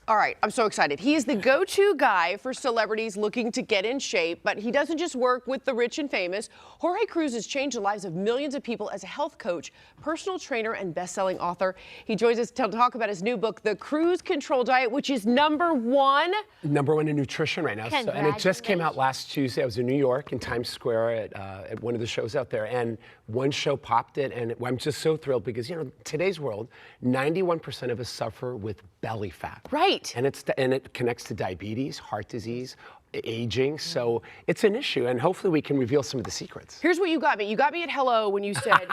All right, I'm so excited. He is the go-to guy for celebrities looking to get in shape, but he doesn't just work with the rich and famous. Jorge Cruz has changed the lives of millions of people as a health coach, personal trainer, and best-selling author. He joins us to talk about his new book, The Cruise Control Diet, which is number one. Number one in nutrition right now. So, and it just came out last Tuesday. I was in New York in Times Square at one of the shows out there, and one show popped it, and I'm just so thrilled because, you know, today's world, 91% of us suffer with belly fat. Right. And it connects to diabetes, heart disease, aging, so it's an issue, and hopefully we can reveal some of the secrets. Here's what you got me. You got me at hello when you said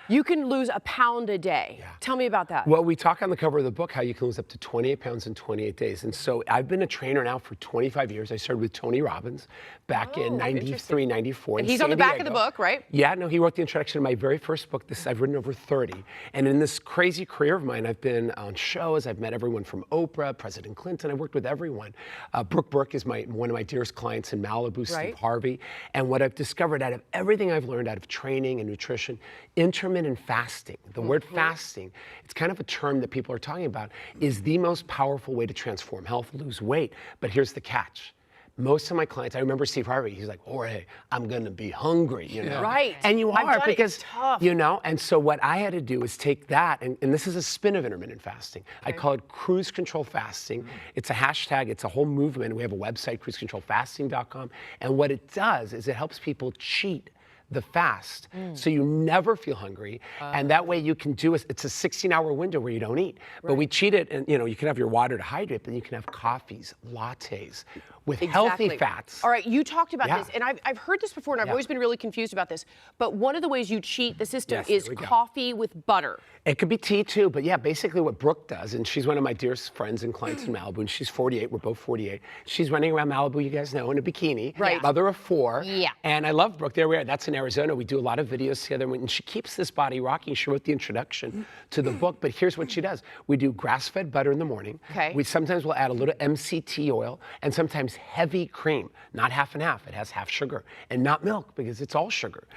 you can lose a pound a day. Yeah. Tell me about that. Well, we talk on the cover of the book how you can lose up to 28 pounds in 28 days. And so I've been a trainer now for 25 years. I started with Tony Robbins back in 93, 94. And he's on the back of the book, right? Yeah, no, he wrote the introduction to my very first book. I've written over 30. And in this crazy career of mine, I've been on shows. I've met everyone from Oprah, President Clinton. I've worked with everyone. Brooke Burke is one of my dearest clients in Malibu, Steve Harvey. And what I've discovered out of everything I've learned out of training and nutrition, intermittent fasting, the word fasting, it's kind of a term that people are talking about, is the most powerful way to transform health, lose weight. But here's the catch. Most of my clients, I remember Steve Harvey, he's like, Jorge, I'm gonna be hungry, you know? Right. And you are, because, it's tough. you know, and so what I had to do is take that, and this is a spin of intermittent fasting. I call it cruise control fasting. It's a hashtag, it's a whole movement. We have a website, cruisecontrolfasting.com, and what it does is it helps people cheat the fast, so you never feel hungry, and that way you can do it's a 16-hour window where you don't eat. But we cheat it, and you know, you can have your water to hydrate, but you can have coffees, lattes with healthy fats. All right, you talked about this, and I've heard this before, and I've always been really confused about this. But one of the ways you cheat the system is coffee with butter. It could be tea too, but yeah, basically what Brooke does, and she's one of my dearest friends and clients in Malibu, and she's 48, we're both 48. She's running around Malibu, you guys know, in a bikini, mother of 4. Yeah. And I love Brooke, there we are, that's in Arizona. We do a lot of videos together, and she keeps this body rocking. She wrote the introduction to the book, but here's what she does. We do grass-fed butter in the morning. We sometimes will add a little MCT oil, and sometimes heavy cream, not half and half, it has half sugar, and not milk, because it's all sugar.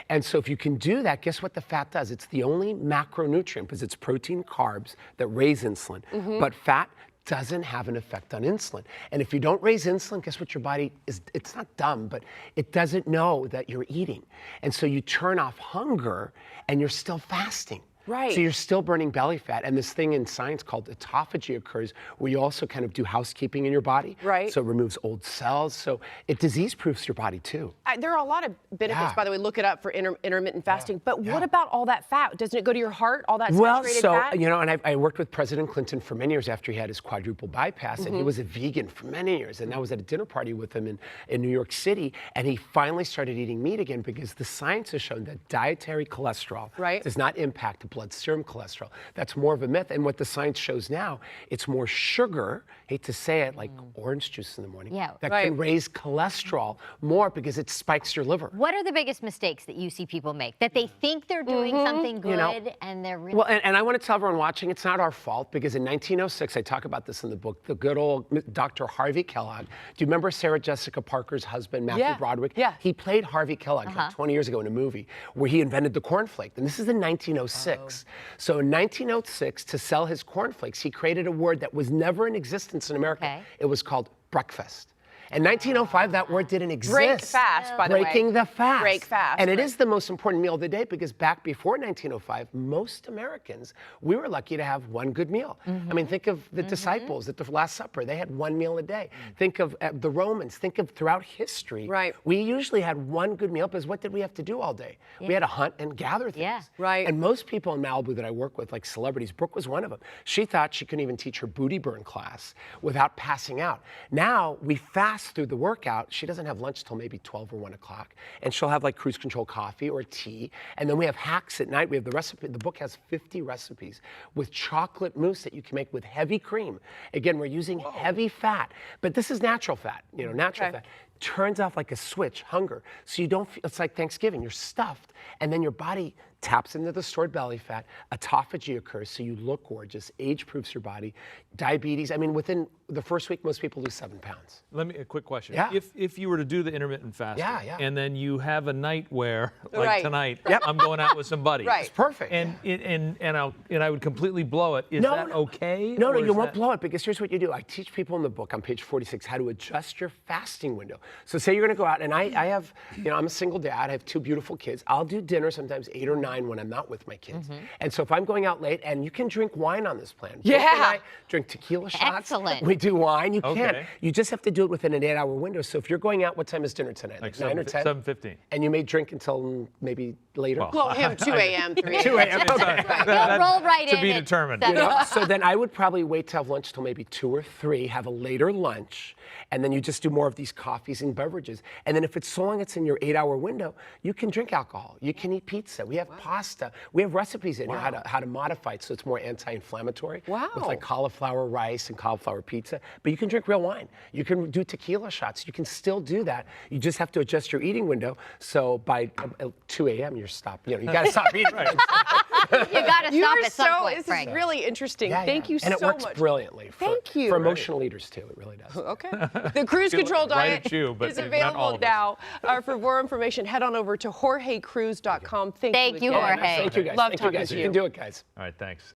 And so if you can do that, guess what the fat does? It's the only macronutrient, because it's protein, carbs that raise insulin, but fat doesn't have an effect on insulin. And if you don't raise insulin, guess what your body is, it's not dumb, but it doesn't know that you're eating. And so you turn off hunger and you're still fasting. So you're still burning belly fat, and this thing in science called autophagy occurs, where you also kind of do housekeeping in your body. So it removes old cells, so it disease-proofs your body too. There are a lot of benefits, by the way, look it up for intermittent fasting, but what about all that fat? Doesn't it go to your heart, all that saturated fat? You know, and I worked with President Clinton for many years after he had his quadruple bypass, and he was a vegan for many years, and I was at a dinner party with him in New York City, and he finally started eating meat again because the science has shown that dietary cholesterol does not impact blood serum cholesterol. That's more of a myth. And what the science shows now, it's more sugar, hate to say it, like orange juice in the morning, that can raise cholesterol more because it spikes your liver. What are the biggest mistakes that you see people make? That they think they're doing something good, you know, and they're really... Well, and I want to tell everyone watching, it's not our fault, because in 1906, I talk about this in the book, the good old Dr. Harvey Kellogg. Do you remember Sarah Jessica Parker's husband, Matthew Broderick? He played Harvey Kellogg like 20 years ago in a movie where he invented the cornflake. And this is in 1906. So in 1906, to sell his cornflakes, he created a word that was never in existence in America. It was called breakfast. In 1905, that word didn't exist. Break fast, by the way. Breaking the fast. Break fast. And it is the most important meal of the day, because back before 1905, most Americans, we were lucky to have one good meal. I mean, think of the disciples at the Last Supper. They had one meal a day. Think of the Romans. Think of throughout history. We usually had one good meal, because what did we have to do all day? We had to hunt and gather things. And most people in Malibu that I work with, like celebrities, Brooke was one of them. She thought she couldn't even teach her booty burn class without passing out. Now, we fast through the workout. She doesn't have lunch till maybe 12 or 1 o'clock, and she'll have like cruise control coffee or tea, and then we have hacks at night. We have the recipe. The book has 50 recipes with chocolate mousse that you can make with heavy cream. Again, we're using heavy fat, but this is natural fat, you know, natural fat. turns off like a switch, hunger. So you don't feel, it's like Thanksgiving, you're stuffed. And then your body taps into the stored belly fat, autophagy occurs, so you look gorgeous, age-proofs your body. Diabetes, I mean, within the first week, most people lose 7 pounds. A quick question. Yeah. If you were to do the intermittent fasting, Yeah. and then you have a night where, like Right. tonight, Yep. I'm going out with some buddies. Right. It's perfect. And I would completely blow it. Is that okay? No, or you is won't that- blow it, because here's what you do. I teach people in the book on page 46 how to adjust your fasting window. So say you're gonna go out, and I have, I'm a single dad, I have 2 beautiful kids. I'll do dinner sometimes 8 or 9 when I'm not with my kids. And so if I'm going out late, and you can drink wine on this plan. Yeah. Brooke and I drink tequila shots. Excellent. We do wine. You Okay. can. You just have to do it within an 8-hour window. So if you're going out, what time is dinner tonight? Like 9 or 10? 7:15. And you may drink until maybe later. Well, him 2 a.m., 3 a.m. 2 a.m. Okay. You'll roll right in. To be at determined. 7. So then I would probably wait to have lunch till maybe 2 or 3, have a later lunch, and then you just do more of these coffees and beverages. And then if it's so long it's in your 8-hour window, you can drink alcohol. You can eat pizza. We have pasta. We have recipes in here how to modify it so it's more anti-inflammatory. Wow. With like cauliflower rice and cauliflower pizza. But you can drink real wine. You can do tequila shots. You can still do that. You just have to adjust your eating window. So by 2 a.m. you're stopped. You got to stop eating. You got to You stop are at some point, this Frank. is really interesting. Yeah, Thank you so and much. it works brilliantly. Thank you. For emotional eaters too, it really does. Okay. The Cruise Control Right Diet at you, but is not all available of us. now. For more information, head on over to jorgecruz.com. Thank you, again. Jorge. Thank you guys. Love Thank you talking guys. to You you. can do it, guys. All right, thanks.